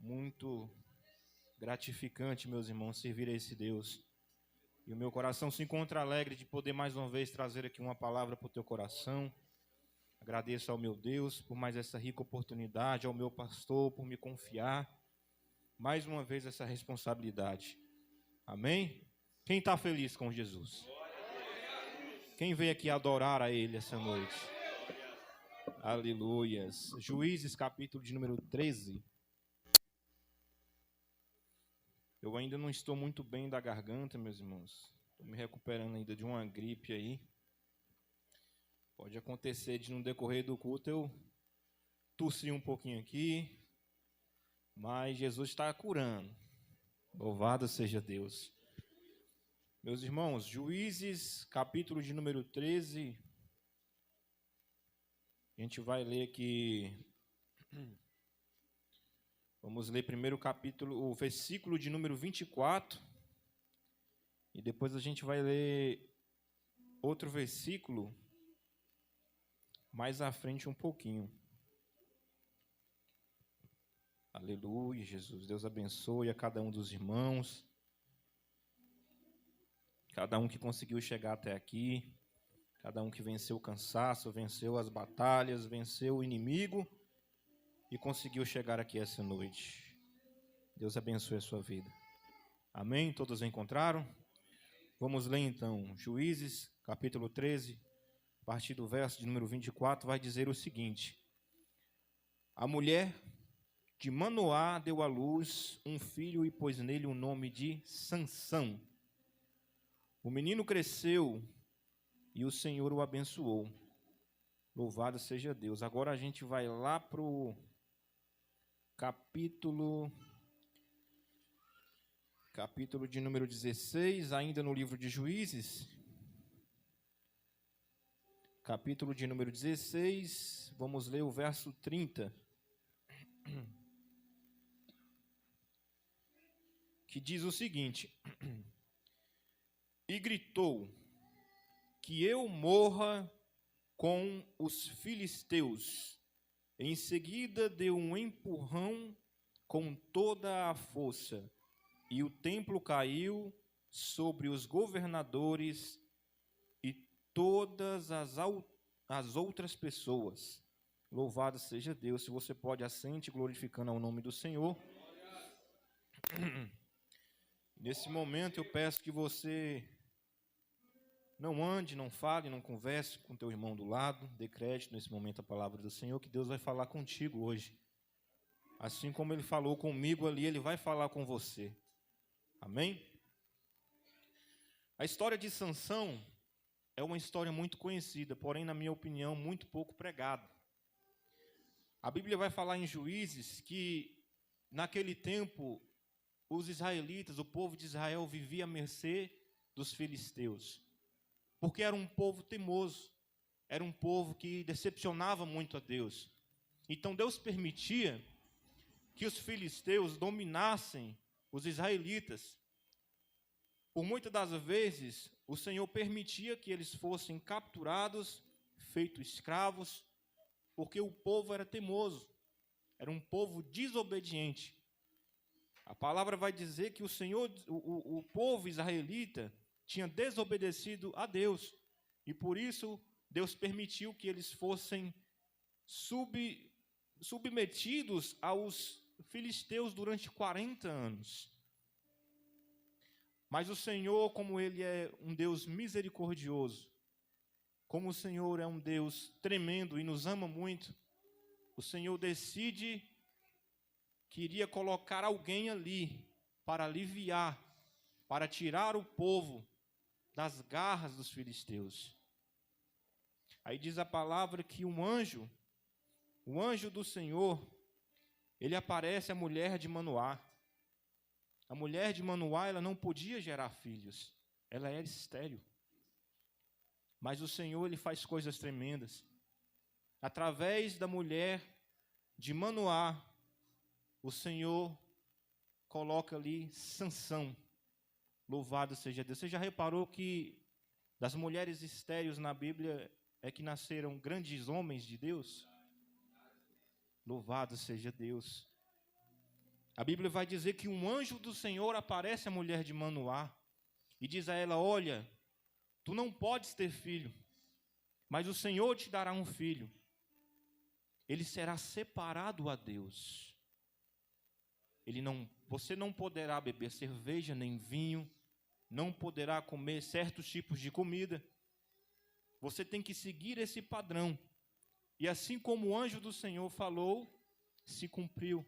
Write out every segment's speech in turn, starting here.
muito gratificante, meus irmãos, servir a esse Deus. E o meu coração se encontra alegre de poder mais uma vez trazer aqui uma palavra para o teu coração. Agradeço ao meu Deus por mais essa rica oportunidade, ao meu pastor por me confiar mais uma vez essa responsabilidade. Amém? Quem está feliz com Jesus? Quem veio aqui adorar a Ele essa noite? Aleluias. Juízes, capítulo de número 13. Eu ainda não estou muito bem da garganta, meus irmãos. Estou me recuperando ainda de uma gripe aí. Pode acontecer de no decorrer do culto eu tossir um pouquinho aqui, mas Jesus está curando. Louvado seja Deus. Meus irmãos, Juízes, capítulo de número 13. A gente vai ler aqui. Vamos ler primeiro o versículo de número 24. E depois a gente vai ler outro versículo mais à frente um pouquinho. Aleluia, Jesus. Deus abençoe a cada um dos irmãos. Cada um que conseguiu chegar até aqui. Cada um que venceu o cansaço, venceu as batalhas, venceu o inimigo e conseguiu chegar aqui essa noite. Deus abençoe a sua vida. Amém? Todos encontraram? Vamos ler então. Juízes, capítulo 13, a partir do verso de número 24, vai dizer o seguinte: A mulher de Manoá deu à luz um filho e pôs nele o nome de Sansão. O menino cresceu e o Senhor o abençoou. Louvado seja Deus. Agora a gente vai lá para o capítulo de número 16, ainda no livro de Juízes. Capítulo de número 16, vamos ler o verso 30. Que diz o seguinte: E gritou: Que eu morra com os filisteus. Em seguida deu um empurrão com toda a força, e o templo caiu sobre os governadores e todas as outras pessoas. Louvado seja Deus. Se você pode, assente glorificando ao nome do Senhor. Nesse momento eu peço que você não ande, não fale, não converse com teu irmão do lado. Dê crédito nesse momento à palavra do Senhor, que Deus vai falar contigo hoje. Assim como Ele falou comigo ali, Ele vai falar com você. Amém? A história de Sansão é uma história muito conhecida, porém, na minha opinião, muito pouco pregada. A Bíblia vai falar em Juízes que, naquele tempo, os israelitas, o povo de Israel, vivia à mercê dos filisteus. Porque era um povo teimoso, era um povo que decepcionava muito a Deus. Então Deus permitia que os filisteus dominassem os israelitas. Por muitas das vezes, o Senhor permitia que eles fossem capturados, feitos escravos, porque o povo era teimoso, era um povo desobediente. A palavra vai dizer que o povo israelita tinha desobedecido a Deus, e por isso Deus permitiu que eles fossem submetidos aos filisteus durante 40 anos. Mas o Senhor, como Ele é um Deus misericordioso, como o Senhor é um Deus tremendo e nos ama muito, o Senhor decide que iria colocar alguém ali para aliviar, para tirar o povo das garras dos filisteus. Aí diz a palavra que o anjo do Senhor, ele aparece à mulher de Manoá. A mulher de Manoá, ela não podia gerar filhos, ela era estéril. Mas o Senhor, ele faz coisas tremendas. Através da mulher de Manoá, o Senhor coloca ali Sansão. Louvado seja Deus. Você já reparou que das mulheres estéreis na Bíblia é que nasceram grandes homens de Deus? Louvado seja Deus. A Bíblia vai dizer que um anjo do Senhor aparece à mulher de Manoá e diz a ela: olha, tu não podes ter filho, mas o Senhor te dará um filho. Ele será separado a Deus. Você não poderá beber cerveja nem vinho, não poderá comer certos tipos de comida. Você tem que seguir esse padrão. E assim como o anjo do Senhor falou, se cumpriu.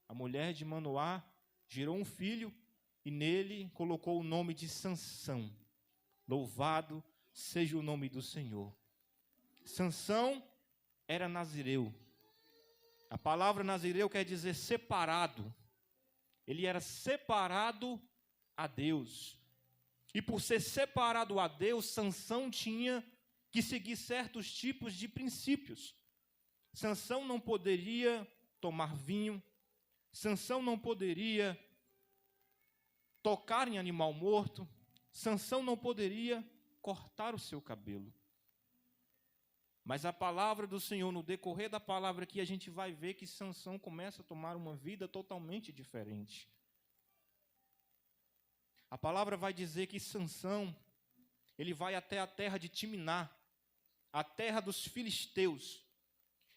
A mulher de Manoá gerou um filho e nele colocou o nome de Sansão. Louvado seja o nome do Senhor. Sansão era nazireu. A palavra nazireu quer dizer separado. Ele era separado a Deus. E por ser separado a Deus, Sansão tinha que seguir certos tipos de princípios. Sansão não poderia tomar vinho. Sansão não poderia tocar em animal morto. Sansão não poderia cortar o seu cabelo. Mas a palavra do Senhor, no decorrer da palavra aqui, a gente vai ver que Sansão começa a tomar uma vida totalmente diferente. A palavra vai dizer que Sansão, ele vai até a terra de Timná, a terra dos filisteus.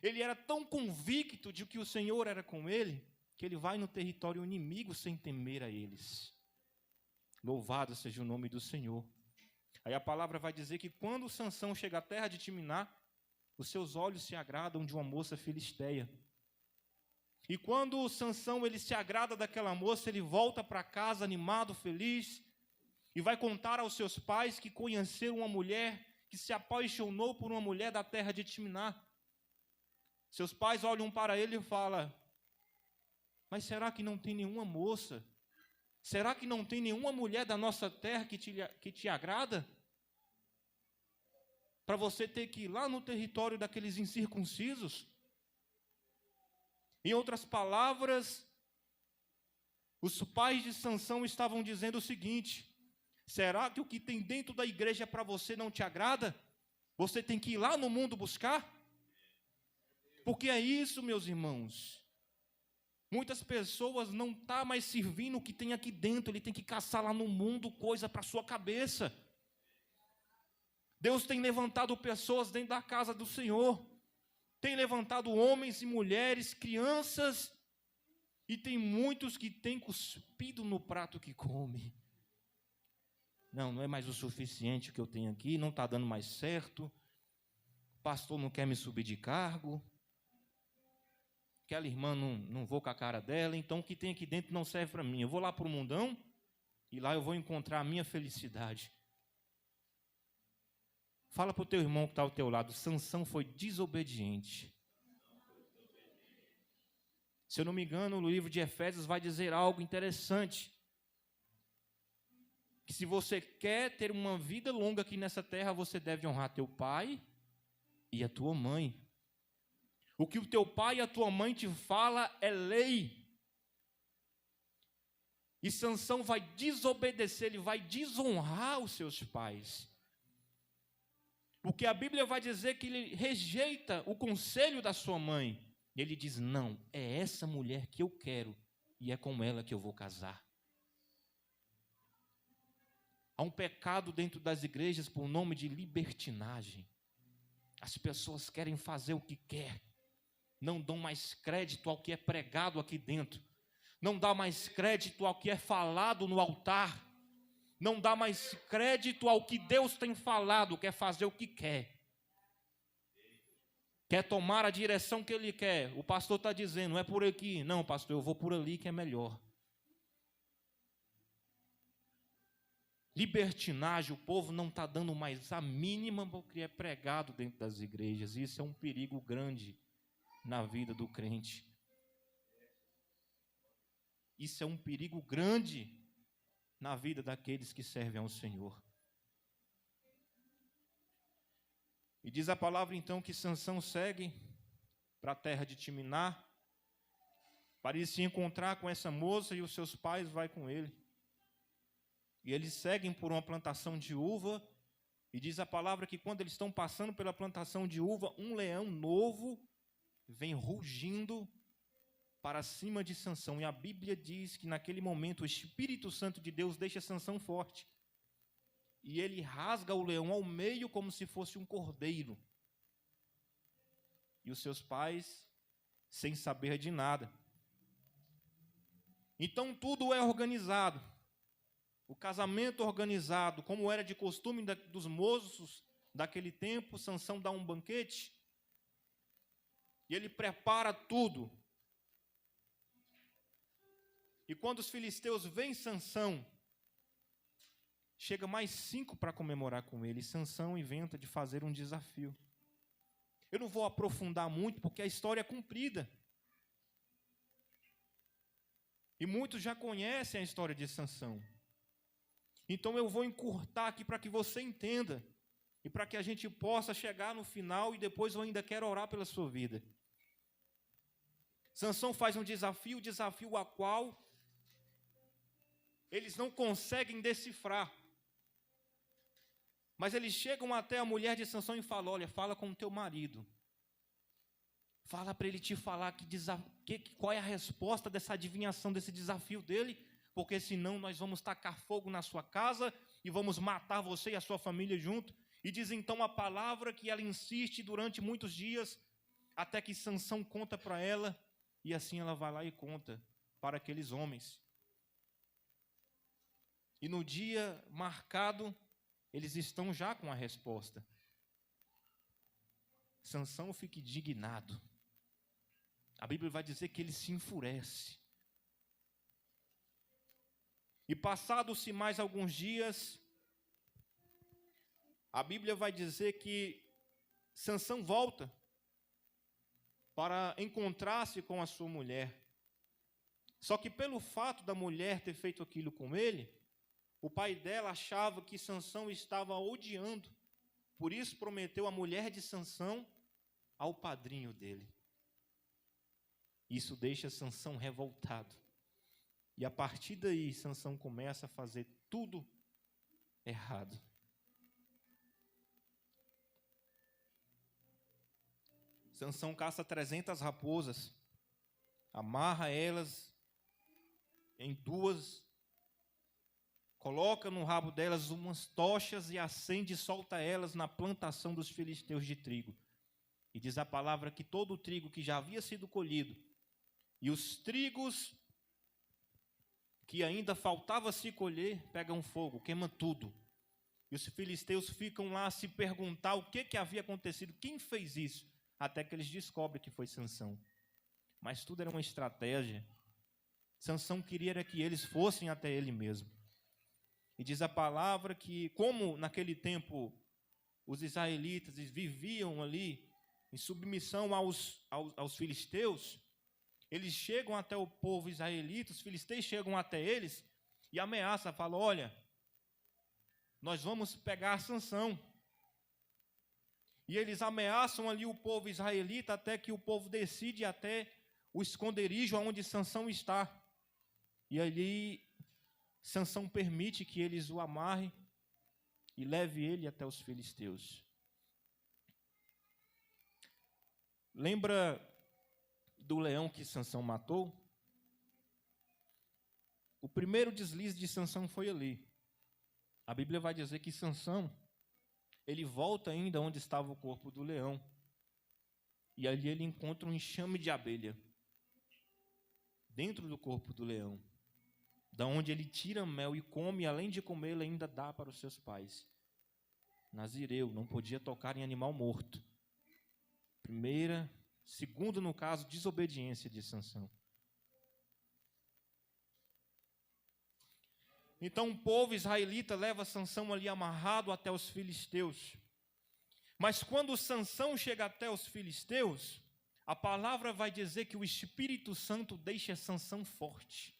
Ele era tão convicto de que o Senhor era com ele, que ele vai no território inimigo sem temer a eles. Louvado seja o nome do Senhor. Aí a palavra vai dizer que quando Sansão chega à terra de Timná, os seus olhos se agradam de uma moça filisteia. E quando Sansão ele se agrada daquela moça, ele volta para casa animado, feliz, e vai contar aos seus pais que conheceu uma mulher, que se apaixonou por uma mulher da terra de Timná. Seus pais olham para ele e falam: mas será que não tem nenhuma moça? Será que não tem nenhuma mulher da nossa terra que te agrada? Para você ter que ir lá no território daqueles incircuncisos? Em outras palavras, os pais de Sansão estavam dizendo o seguinte: será que o que tem dentro da igreja para você não te agrada? Você tem que ir lá no mundo buscar? Porque é isso, meus irmãos. Muitas pessoas não estão mais servindo o que tem aqui dentro, ele tem que caçar lá no mundo coisa para a sua cabeça. Deus tem levantado pessoas dentro da casa do Senhor, tem levantado homens e mulheres, crianças, e tem muitos que têm cuspido no prato que come. Não é mais o suficiente o que eu tenho aqui, não está dando mais certo, o pastor não quer me subir de cargo, aquela irmã não vou com a cara dela, então o que tem aqui dentro não serve para mim. Eu vou lá para o mundão e lá eu vou encontrar a minha felicidade. Fala para o teu irmão que está ao teu lado: Sansão foi desobediente. Se eu não me engano, no livro de Efésios vai dizer algo interessante. Que se você quer ter uma vida longa aqui nessa terra, você deve honrar teu pai e a tua mãe. O que o teu pai e a tua mãe te fala é lei. E Sansão vai desobedecer, ele vai desonrar os seus pais. Porque a Bíblia vai dizer que ele rejeita o conselho da sua mãe. Ele diz: não, é essa mulher que eu quero e é com ela que eu vou casar. Há um pecado dentro das igrejas por nome de libertinagem. As pessoas querem fazer o que quer. Não dão mais crédito ao que é pregado aqui dentro. Não dá mais crédito ao que é falado no altar. Não dá mais crédito ao que Deus tem falado, quer fazer o que quer. Quer tomar a direção que Ele quer. O pastor está dizendo: não é por aqui. Não, pastor, eu vou por ali que é melhor. Libertinagem, o povo não está dando mais a mínima para o que é pregado dentro das igrejas. Isso é um perigo grande na vida do crente. Isso é um perigo grande na vida daqueles que servem ao Senhor. E diz a palavra então que Sansão segue para a terra de Timná, para se encontrar com essa moça, e os seus pais vão com ele. E eles seguem por uma plantação de uva, e diz a palavra que quando eles estão passando pela plantação de uva, um leão novo vem rugindo para cima de Sansão. E a Bíblia diz que naquele momento o Espírito Santo de Deus deixa Sansão forte. E ele rasga o leão ao meio como se fosse um cordeiro. E os seus pais, sem saber de nada. Então tudo é organizado. O casamento organizado, como era de costume dos moços daquele tempo, Sansão dá um banquete. E ele prepara tudo. E quando os filisteus veem Sansão, chega mais 5 para comemorar com ele. Sansão inventa de fazer um desafio. Eu não vou aprofundar muito, porque a história é comprida. E muitos já conhecem a história de Sansão. Então eu vou encurtar aqui para que você entenda. E para que a gente possa chegar no final e depois eu ainda quero orar pela sua vida. Sansão faz um desafio, desafio a qual eles não conseguem decifrar. Mas eles chegam até a mulher de Sansão e falam: olha, fala com o teu marido. Fala para ele te falar qual é a resposta dessa adivinhação, desse desafio dele, porque senão nós vamos tacar fogo na sua casa e vamos matar você e a sua família junto. E diz então a palavra que ela insiste durante muitos dias, até que Sansão conta para ela, e assim ela vai lá e conta para aqueles homens. E no dia marcado, eles estão já com a resposta. Sansão fica indignado. A Bíblia vai dizer que ele se enfurece. E passados-se mais alguns dias, a Bíblia vai dizer que Sansão volta para encontrar-se com a sua mulher. Só que pelo fato da mulher ter feito aquilo com ele, o pai dela achava que Sansão estava odiando. Por isso prometeu a mulher de Sansão ao padrinho dele. Isso deixa Sansão revoltado. E a partir daí, Sansão começa a fazer tudo errado. Sansão caça 300 raposas, amarra elas em 2, coloca no rabo delas umas tochas e acende e solta elas na plantação dos filisteus de trigo. E diz a palavra que todo o trigo que já havia sido colhido e os trigos que ainda faltava se colher, pegam fogo, queima tudo. E os filisteus ficam lá a se perguntar o que havia acontecido, quem fez isso, até que eles descobrem que foi Sansão. Mas tudo era uma estratégia. Sansão queria que eles fossem até ele mesmo. E diz a palavra que, como naquele tempo os israelitas viviam ali em submissão aos filisteus, eles chegam até o povo israelita, os filisteus chegam até eles e ameaçam, falam: olha, nós vamos pegar Sansão. E eles ameaçam ali o povo israelita até que o povo decide até o esconderijo onde Sansão está. E ali Sansão permite que eles o amarrem e leve ele até os filisteus. Lembra do leão que Sansão matou? O primeiro deslize de Sansão foi ali. A Bíblia vai dizer que Sansão, ele volta ainda onde estava o corpo do leão. E ali ele encontra um enxame de abelha dentro do corpo do leão, da onde ele tira mel e come, além de comer, ele ainda dá para os seus pais. Nazireu, não podia tocar em animal morto. Segundo, no caso, desobediência de Sansão. Então o povo israelita leva Sansão ali amarrado até os filisteus. Mas quando Sansão chega até os filisteus, a palavra vai dizer que o Espírito Santo deixa Sansão forte.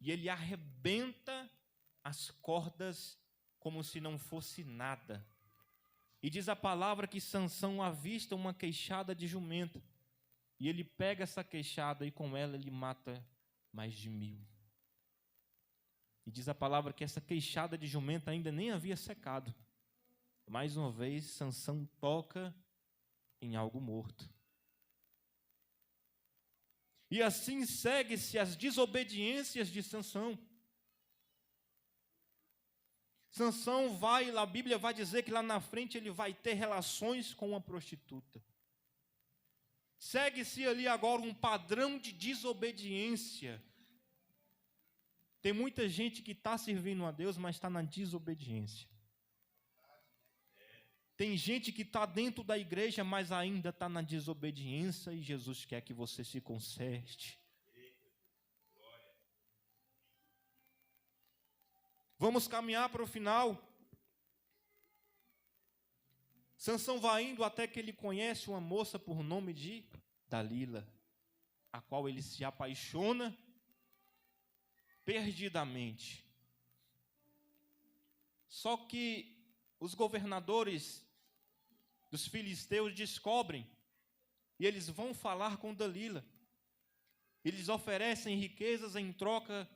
E ele arrebenta as cordas como se não fosse nada. E diz a palavra que Sansão avista uma queixada de jumenta. E ele pega essa queixada e com ela ele mata mais de 1000. E diz a palavra que essa queixada de jumenta ainda nem havia secado. Mais uma vez, Sansão toca em algo morto. E assim segue-se as desobediências de Sansão. Sansão vai, a Bíblia vai dizer que lá na frente ele vai ter relações com uma prostituta. Segue-se ali agora um padrão de desobediência. Tem muita gente que está servindo a Deus, mas está na desobediência. Tem gente que está dentro da igreja, mas ainda está na desobediência, e Jesus quer que você se conserte. Vamos caminhar para o final. Sansão vai indo até que ele conhece uma moça por nome de Dalila, a qual ele se apaixona perdidamente. Só que os governadores dos filisteus descobrem, e eles vão falar com Dalila. Eles oferecem riquezas em troca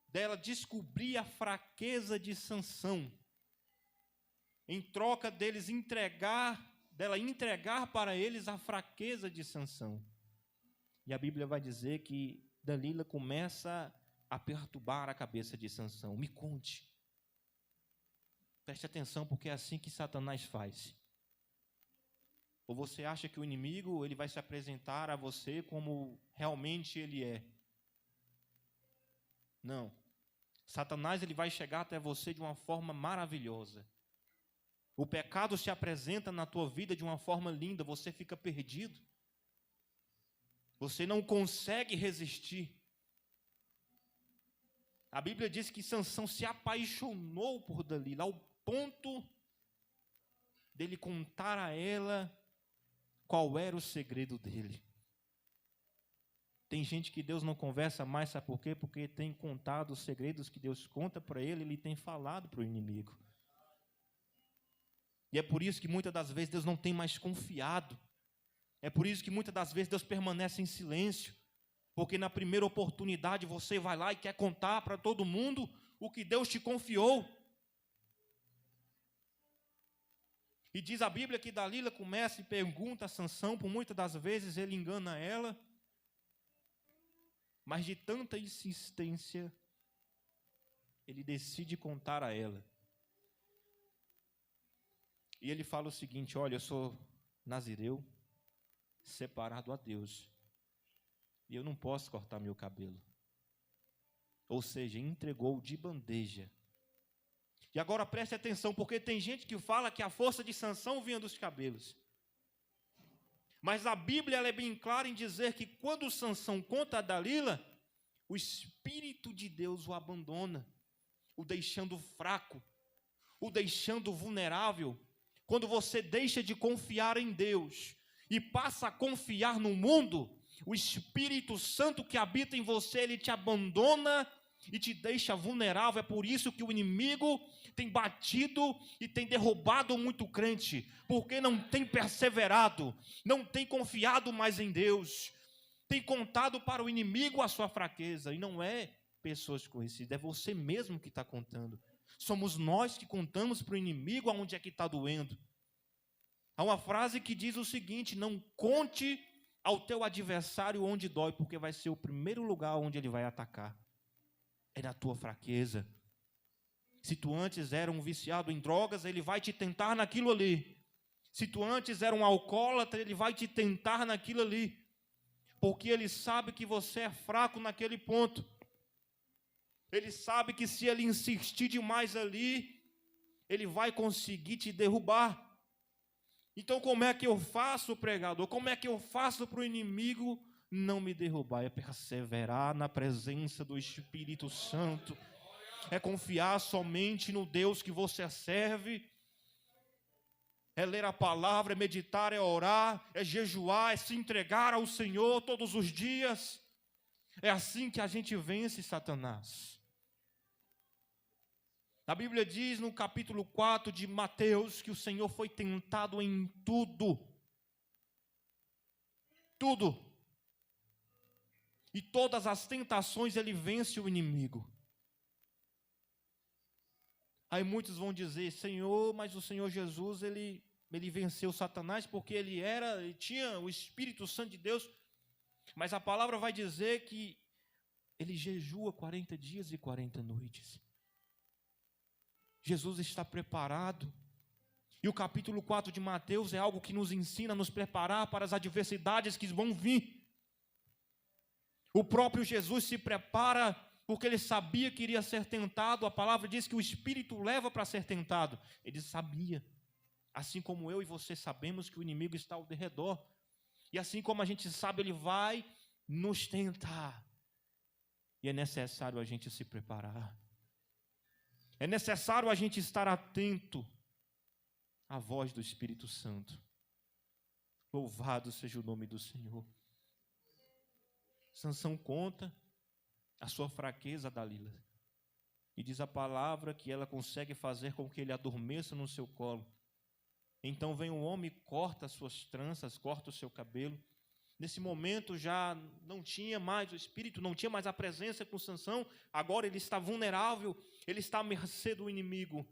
dela descobrir a fraqueza de Sansão, em troca dela entregar para eles a fraqueza de Sansão. E a Bíblia vai dizer que Dalila começa a perturbar a cabeça de Sansão. Me conte. Preste atenção, porque é assim que Satanás faz. Ou você acha que o inimigo ele vai se apresentar a você como realmente ele é? Não. Satanás ele vai chegar até você de uma forma maravilhosa. O pecado se apresenta na tua vida de uma forma linda, você fica perdido. Você não consegue resistir. A Bíblia diz que Sansão se apaixonou por Dalila, ao ponto dele contar a ela qual era o segredo dele. Tem gente que Deus não conversa mais, sabe por quê? Porque tem contado os segredos que Deus conta para ele, ele tem falado para o inimigo. E é por isso que muitas das vezes Deus não tem mais confiado. É por isso que muitas das vezes Deus permanece em silêncio. Porque na primeira oportunidade você vai lá e quer contar para todo mundo o que Deus te confiou. E diz a Bíblia que Dalila começa e pergunta a Sansão, por muitas das vezes ele engana ela. Mas de tanta insistência, ele decide contar a ela. E ele fala o seguinte: olha, eu sou nazireu, separado a Deus, e eu não posso cortar meu cabelo. Ou seja, entregou de bandeja. E agora preste atenção, porque tem gente que fala que a força de Sansão vinha dos cabelos. Mas a Bíblia ela é bem clara em dizer que quando Sansão conta a Dalila, o Espírito de Deus o abandona, o deixando fraco, o deixando vulnerável. Quando você deixa de confiar em Deus e passa a confiar no mundo, o Espírito Santo que habita em você, ele te abandona e te deixa vulnerável. É por isso que o inimigo tem batido e tem derrubado muito crente, porque não tem perseverado, não tem confiado mais em Deus, tem contado para o inimigo a sua fraqueza. E não é pessoas conhecidas, é você mesmo que está contando. Somos nós que contamos para o inimigo aonde é que está doendo. Há uma frase que diz o seguinte: não conte ao teu adversário onde dói, porque vai ser o primeiro lugar onde ele vai atacar. É na tua fraqueza. Se tu antes era um viciado em drogas, ele vai te tentar naquilo ali. Se tu antes era um alcoólatra, ele vai te tentar naquilo ali. Porque ele sabe que você é fraco naquele ponto. Ele sabe que se ele insistir demais ali, ele vai conseguir te derrubar. Então como é que eu faço, pregador? Como é que eu faço para o inimigo não me derrubar? É perseverar na presença do Espírito Santo. É confiar somente no Deus que você serve. É ler a palavra, é meditar, é orar, é jejuar, é se entregar ao Senhor todos os dias. É assim que a gente vence Satanás. A Bíblia diz no capítulo 4 de Mateus que o Senhor foi tentado em tudo. Tudo. E todas as tentações ele vence o inimigo. Aí muitos vão dizer: Senhor, mas o Senhor Jesus, ele venceu Satanás porque ele tinha o Espírito Santo de Deus. Mas a palavra vai dizer que ele jejua 40 dias e 40 noites. Jesus está preparado. E o capítulo 4 de Mateus é algo que nos ensina a nos preparar para as adversidades que vão vir. O próprio Jesus se prepara porque ele sabia que iria ser tentado. A palavra diz que o Espírito leva para ser tentado. Ele sabia. Assim como eu e você sabemos que o inimigo está ao redor. E assim como a gente sabe, ele vai nos tentar. E é necessário a gente se preparar. É necessário a gente estar atento à voz do Espírito Santo. Louvado seja o nome do Senhor. Sansão conta a sua fraqueza, Dalila. E diz a palavra que ela consegue fazer com que ele adormeça no seu colo. Então vem um homem e corta as suas tranças, corta o seu cabelo. Nesse momento já não tinha mais o Espírito, não tinha mais a presença com Sansão. Agora ele está vulnerável, ele está à mercê do inimigo.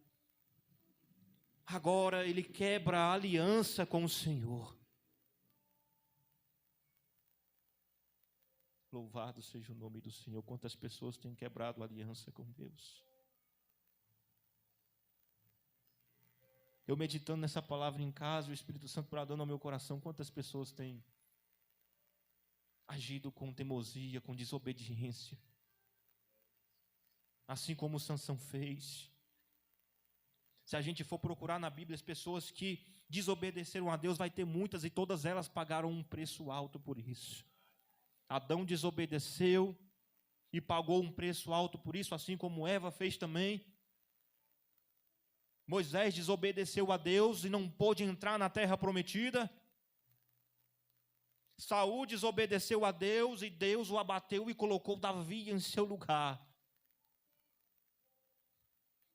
Agora ele quebra a aliança com o Senhor. Louvado seja o nome do Senhor. Quantas pessoas têm quebrado a aliança com Deus? Eu meditando nessa palavra em casa, o Espírito Santo bradando ao meu coração, quantas pessoas têm agido com teimosia, com desobediência, assim como Sansão fez. Se a gente for procurar na Bíblia as pessoas que desobedeceram a Deus, vai ter muitas e todas elas pagaram um preço alto por isso. Adão desobedeceu e pagou um preço alto por isso, assim como Eva fez também. Moisés desobedeceu a Deus e não pôde entrar na terra prometida. Saul desobedeceu a Deus e Deus o abateu e colocou Davi em seu lugar.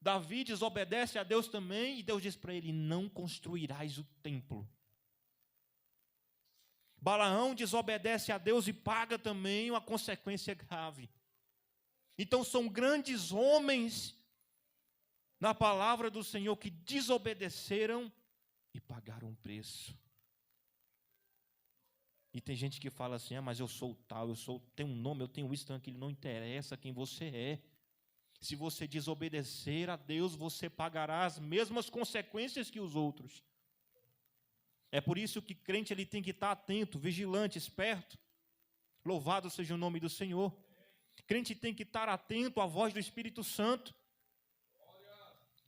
Davi desobedece a Deus também e Deus diz para ele: não construirás o templo. Balaão desobedece a Deus e paga também uma consequência grave. Então são grandes homens na palavra do Senhor que desobedeceram e pagaram um preço. E tem gente que fala assim: mas eu sou tal, tenho um nome, eu tenho isso, tenho aquilo. Não interessa quem você é. Se você desobedecer a Deus, você pagará as mesmas consequências que os outros. É por isso que crente ele tem que estar atento, vigilante, esperto. Louvado seja o nome do Senhor. Crente tem que estar atento à voz do Espírito Santo.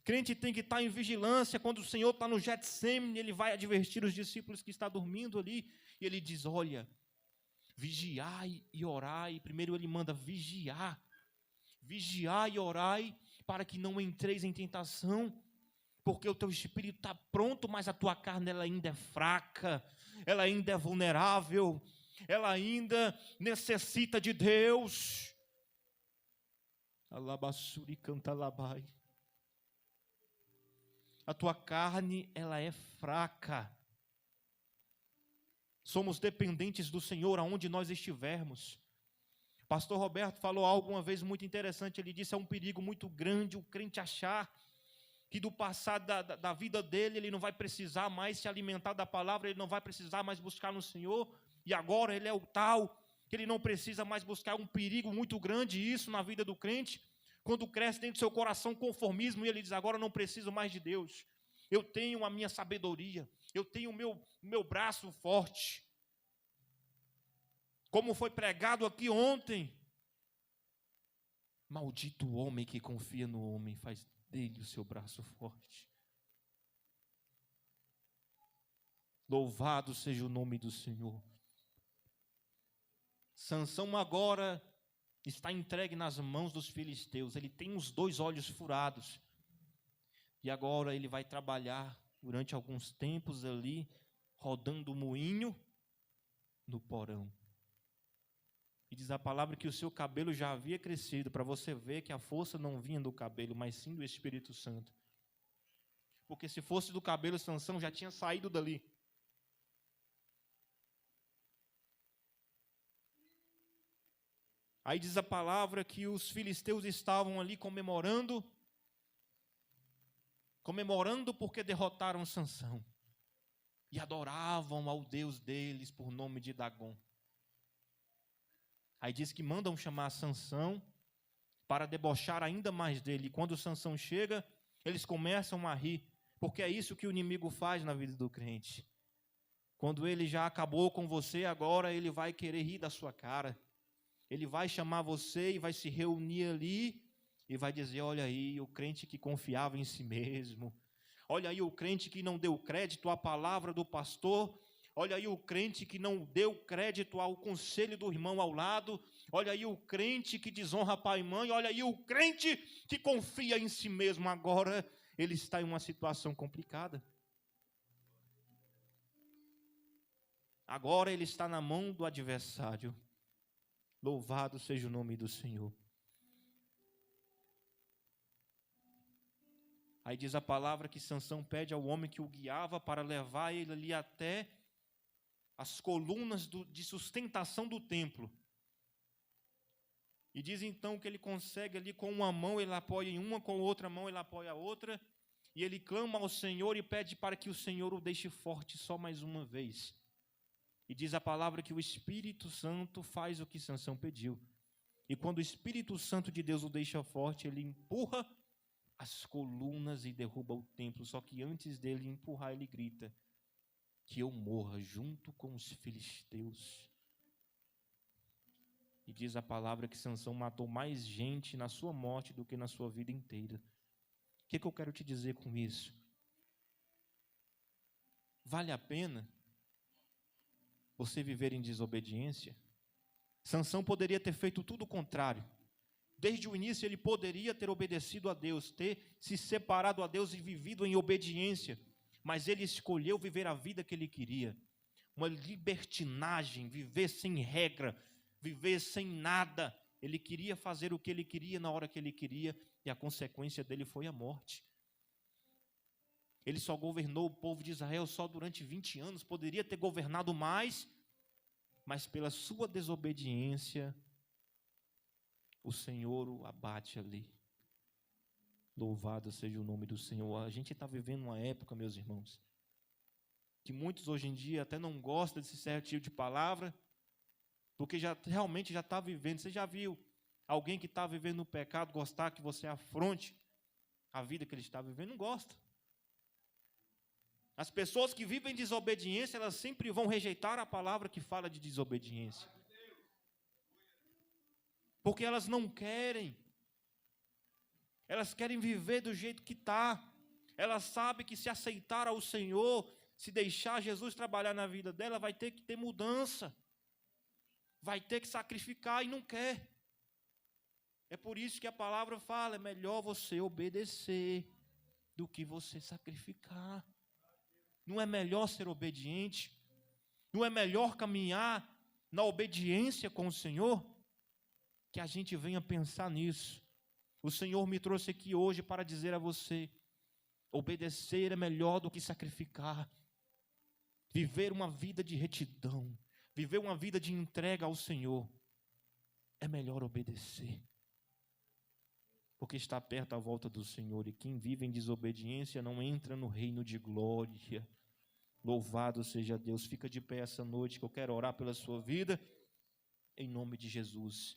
Crente tem que estar em vigilância. Quando o Senhor está no Getsêmani, ele vai advertir os discípulos que estão dormindo ali. E ele diz: olha, vigiai e orai. Primeiro ele manda vigiar. Vigiai e orai para que não entreis em tentação. Porque o teu espírito está pronto, mas a tua carne ela ainda é fraca. Ela ainda é vulnerável. Ela ainda necessita de Deus. Alabassuri canta labai. A tua carne, ela é fraca. Somos dependentes do Senhor aonde nós estivermos. Pastor Roberto falou algo uma vez muito interessante. Ele disse: é um perigo muito grande o crente achar que do passado da vida dele, ele não vai precisar mais se alimentar da palavra, ele não vai precisar mais buscar no Senhor, e agora ele é o tal, que ele não precisa mais buscar. Um perigo muito grande isso na vida do crente, quando cresce dentro do seu coração conformismo, e ele diz: agora eu não preciso mais de Deus, eu tenho a minha sabedoria, eu tenho o meu braço forte. Como foi pregado aqui ontem, maldito o homem que confia no homem, faz dele o seu braço forte. Louvado seja o nome do Senhor. Sansão agora está entregue nas mãos dos filisteus. Ele tem os 2 olhos furados. E agora ele vai trabalhar durante alguns tempos ali, rodando o moinho no porão. E diz a palavra que o seu cabelo já havia crescido, para você ver que a força não vinha do cabelo, mas sim do Espírito Santo. Porque se fosse do cabelo, Sansão já tinha saído dali. Aí diz a palavra que os filisteus estavam ali comemorando porque derrotaram Sansão. E adoravam ao Deus deles por nome de Dagom. Aí diz que mandam chamar Sansão para debochar ainda mais dele. E quando Sansão chega, eles começam a rir, porque é isso que o inimigo faz na vida do crente. Quando ele já acabou com você, agora ele vai querer rir da sua cara. Ele vai chamar você e vai se reunir ali e vai dizer: olha aí, o crente que confiava em si mesmo. Olha aí o crente que não deu crédito à palavra do pastor. Olha aí o crente que não deu crédito ao conselho do irmão ao lado. Olha aí o crente que desonra pai e mãe. Olha aí o crente que confia em si mesmo. Agora ele está em uma situação complicada. Agora ele está na mão do adversário. Louvado seja o nome do Senhor. Aí diz a palavra que Sansão pede ao homem que o guiava para levar ele ali até as colunas de sustentação do templo. E diz então que ele consegue ali com uma mão ele apoia em uma, com outra mão ele apoia a outra. E ele clama ao Senhor e pede para que o Senhor o deixe forte só mais uma vez. E diz a palavra que o Espírito Santo faz o que Sansão pediu. E quando o Espírito Santo de Deus o deixa forte, ele empurra as colunas e derruba o templo. Só que antes dele empurrar, ele grita: que eu morra junto com os filisteus. E diz a palavra que Sansão matou mais gente na sua morte do que na sua vida inteira. O que eu quero te dizer com isso? Vale a pena você viver em desobediência? Sansão poderia ter feito tudo o contrário. Desde o início ele poderia ter obedecido a Deus, ter se separado a Deus e vivido em obediência. Mas ele escolheu viver a vida que ele queria. Uma libertinagem, viver sem regra, viver sem nada. Ele queria fazer o que ele queria na hora que ele queria, e a consequência dele foi a morte. Ele só governou o povo de Israel só durante 20 anos, poderia ter governado mais, mas pela sua desobediência, o Senhor o abate ali. Louvado seja o nome do Senhor. A gente está vivendo uma época, meus irmãos, que muitos hoje em dia até não gostam desse certo tipo de palavra, porque realmente já está vivendo. Você já viu alguém que está vivendo no pecado gostar que você afronte a vida que ele está vivendo? Não gosta. As pessoas que vivem em desobediência, elas sempre vão rejeitar a palavra que fala de desobediência. Porque elas não querem. Elas querem viver do jeito que está. Elas sabem que se aceitar ao Senhor, se deixar Jesus trabalhar na vida dela, vai ter que ter mudança. Vai ter que sacrificar e não quer. É por isso que a palavra fala: é melhor você obedecer do que você sacrificar. Não é melhor ser obediente? Não é melhor caminhar na obediência com o Senhor? Que a gente venha pensar nisso. O Senhor me trouxe aqui hoje para dizer a você: obedecer é melhor do que sacrificar. Viver uma vida de retidão, viver uma vida de entrega ao Senhor, é melhor obedecer. Porque está perto a volta do Senhor, e quem vive em desobediência não entra no reino de glória. Louvado seja Deus. Fica de pé essa noite que eu quero orar pela sua vida, em nome de Jesus.